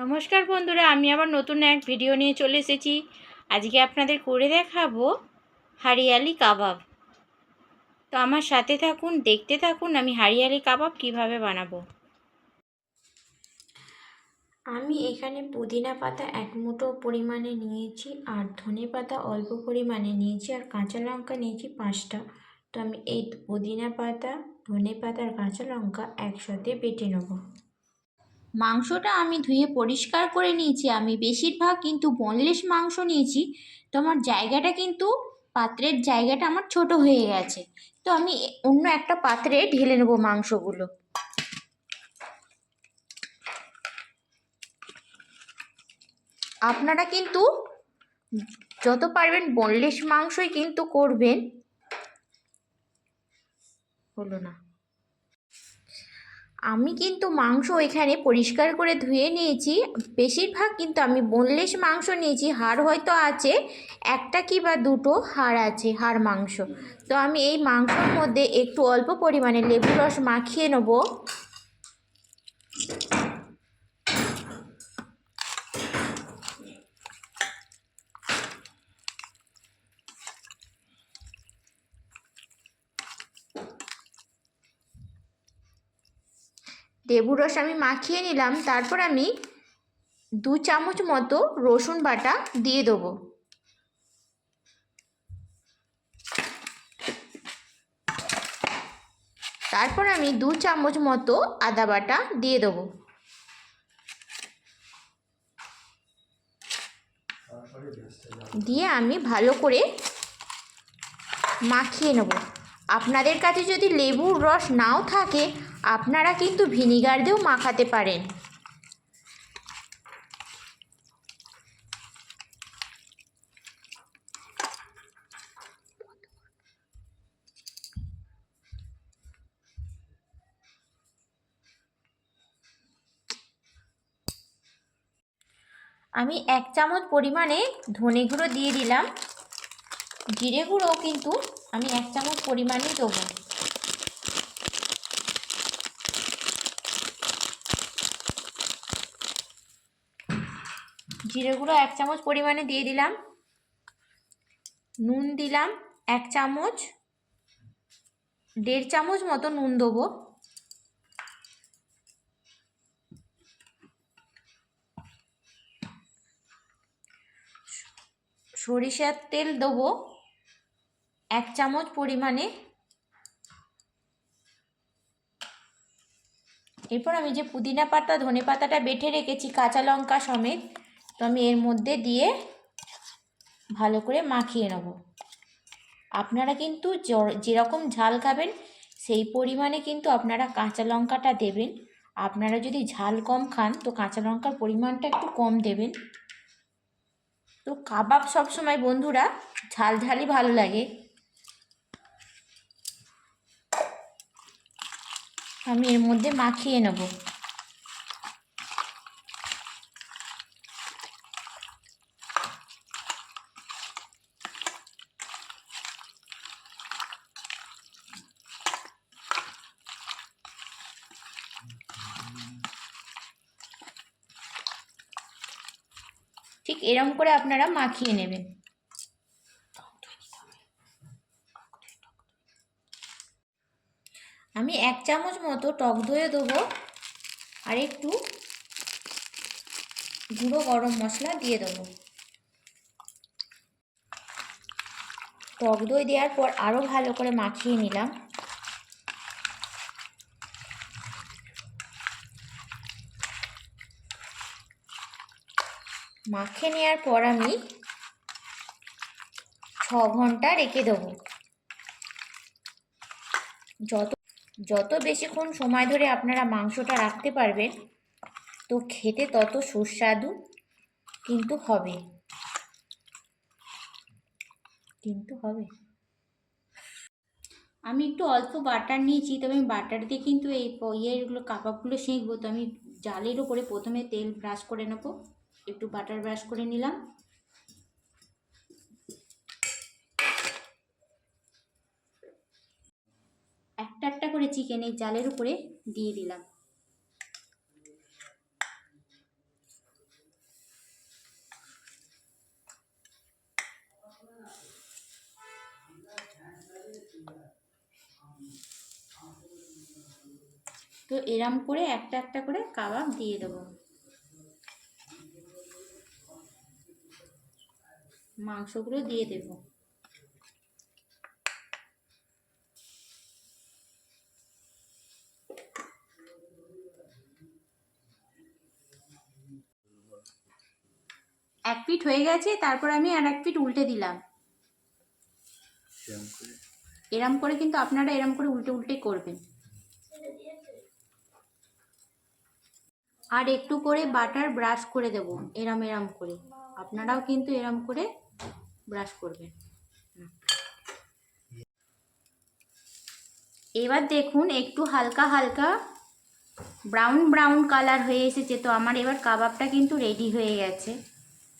নমস্কার বন্ধুরা, আমি আবার নতুন এক ভিডিও নিয়ে চলে এসেছি। আজকে আপনাদের করে দেখাবো হারিয়ালি কাবাব। তো আমার সাথে থাকুন, দেখতে থাকুন আমি হারিয়ালি কাবাব কিভাবে বানাবো। আমি এখানে পুদিনা পাতা 1 মুঠো পরিমাণে নিয়েছি, আর ধনে পাতা অল্প পরিমাণে নিয়েছি, আর কাঁচা লঙ্কা নিয়েছি 5টা। তো আমি এই পুদিনা পাতা, ধনে পাতা আর কাঁচা লঙ্কা একসাথে বেটে নেব। মাংসটা আমি ধুয়ে পরিষ্কার করে নিয়েছি। আমি বেশিরভাগ কিন্তু বোনলেস মাংস নিয়েছি। তো আমার জায়গাটা কিন্তু পাত্রের জায়গাটা আমার ছোট হয়ে গেছে। তো আমি অন্য একটা পাত্রে ঢেলে নেব মাংসগুলো। আপনারা কিন্তু যত পারবেন বোনলেস মাংসই কিন্তু করবেন। হলো না। আমি কিন্তু মাংস এখানে পরিষ্কার করে ধুয়ে নিয়েছি। বেশিরভাগ কিন্তু আমি বোনলেস মাংস নিয়েছি। হাড় হয়তো আছে, একটা কি বা দুটো হাড় আছে, হাড় মাংস। তো আমি এই মাংসের মধ্যে একটু অল্প পরিমাণে লেবু রস মাখিয়ে নেব। লেবু রস আমি মাখিয়ে নিলাম। তারপর আমি 2 চামচ মতো রসুন বাটা দিয়ে দেবো। তারপর আমি 2 চামচ মতো আদা বাটা দিয়ে দেবো। দিয়ে আমি ভালো করে মাখিয়ে নেব। আপনাদের কাছে যদি লেবুর রস নাও থাকে, আপনারা কিন্তু ভিনিগার দিয়েও মাখাতে পারেন। আমি 1 চামচ পরিমাণে ধনে গুঁড়ো দিয়ে দিলাম। জিরে গুঁড়ো কিন্তু আমি 1 চামচ পরিমাণেই দেবো। জিরে গুঁড়ো 1 চামচ পরিমাণে দিয়ে দিলাম। নুন দিলাম 1 চামচ, 1.5 চামচ মতো নুন দেবো। সরিষার তেল দেবো 1 চামচ পরিমাণে। এরপর আমি যে পুদিনা পাতা, ধনে পাতাটা বেটে রেখেছি কাঁচা লঙ্কা সমেত, তো আমি এর মধ্যে দিয়ে ভালো করে মাখিয়ে নেব। আপনারা কিন্তু যেরকম ঝাল খাবেন সেই পরিমাণে কিন্তু আপনারা কাঁচা লঙ্কাটা দেবেন। আপনারা যদি ঝাল কম খান তো কাঁচা লঙ্কার পরিমাণটা একটু কম দেবেন। তো কাবাব সবসময় বন্ধুরা ঝাল ঝালই ভালো লাগে। আমি এর মধ্যে মাখিয়ে নেব। ঠিক এরকম করে আপনারা মাখিয়ে নেবেন। আমি 1 চামচ মতো টক দই দেবো, আর একটু গুঁড়ো গরম মশলা দিয়ে দেবো। টক দই দেওয়ার পর আরও ভালো করে মাখিয়ে নিলাম। মাখিয়ে নেওয়ার পর আমি 6 ঘন্টা রেখে দেবো। যত বেশিক্ষণ সময় ধরে আপনারা মাংসটা রাখতে পারবেন তো খেতে তত সুস্বাদু কিন্তু হবে। আমি একটু অল্প বাটার নিয়েছি, তবে আমি বাটার দিয়ে কিন্তু এই ইয়েগুলো কাবাবগুলো সেঁকবো। তো আমি জালের উপরে প্রথমে তেল ব্রাশ করে নেব। একটু বাটার ব্রাশ করে নিলাম। একটা একটা করে চিকেন এই জালের উপরে দিয়ে দিলাম। তো এরম করে একটা একটা করে কাবাব দিয়ে দেবো। মাংসগুলো দিয়ে দেব। এক পিঠ হয়ে গেছে, তারপর আমি আর এক পিঠ উল্টে দিলাম। এরম করে কিন্তু আপনারা এরম করে উল্টে উল্টে করবেন। আর একটু করে বাটার ব্রাশ করে দেব, এরম এরম করে। আপনারাও কিন্তু এরম করে ব্রাশ করবেন। এবার দেখুন একটু হালকা হালকা ব্রাউন ব্রাউন কালার হয়ে এসেছে। তো আমার এবার কাবাবটা কিন্তু রেডি হয়ে গেছে।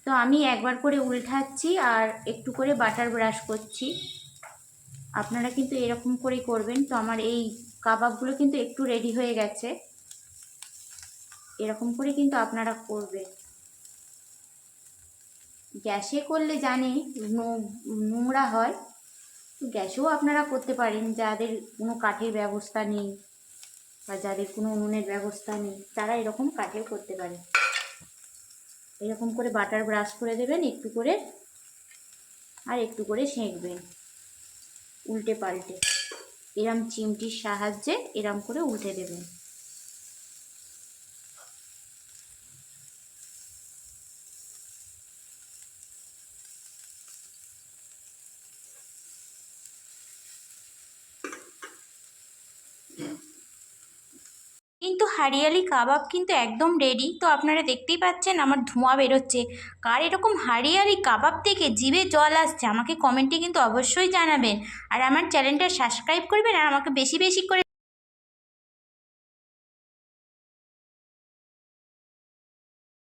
তো আমি একবার করে উল্টাচ্ছি আর একটু করে বাটার ব্রাশ করছি। আপনারা কিন্তু এরকম করেই করবেন। তো আমার এই কাবাবগুলো কিন্তু একটু রেডি হয়ে গেছে। এরকম করে কিন্তু আপনারা করবেন। গ্যাসে করলে জানি নোংরা হয়, তো গ্যাসেও আপনারা করতে পারেন। যাদের কোনো কাঠের ব্যবস্থা নেই বা যাদের কোনো উনুনের ব্যবস্থা নেই, তারা এরকম কাঠেও করতে পারে। এরকম করে বাটার ব্রাশ করে দেবেন একটু করে, আর একটু করে সেঁকবেন উল্টে পাল্টে। এরম চিমটির সাহায্যে এরম করে উল্টে দেবেন। কিন্তু হারিয়ালি কাবাব কিন্তু একদম রেডি। তো আপনারা দেখতেই পাচ্ছেন আমার ধোঁয়া বেরোচ্ছে। কার এরকম হারিয়ালি কাবাব থেকে জিভে জল আসছে আমাকে কমেন্টে কিন্তু অবশ্যই জানাবেন। আর আমার চ্যানেলটা সাবস্ক্রাইব করবেন আর আমাকে বেশি বেশি করে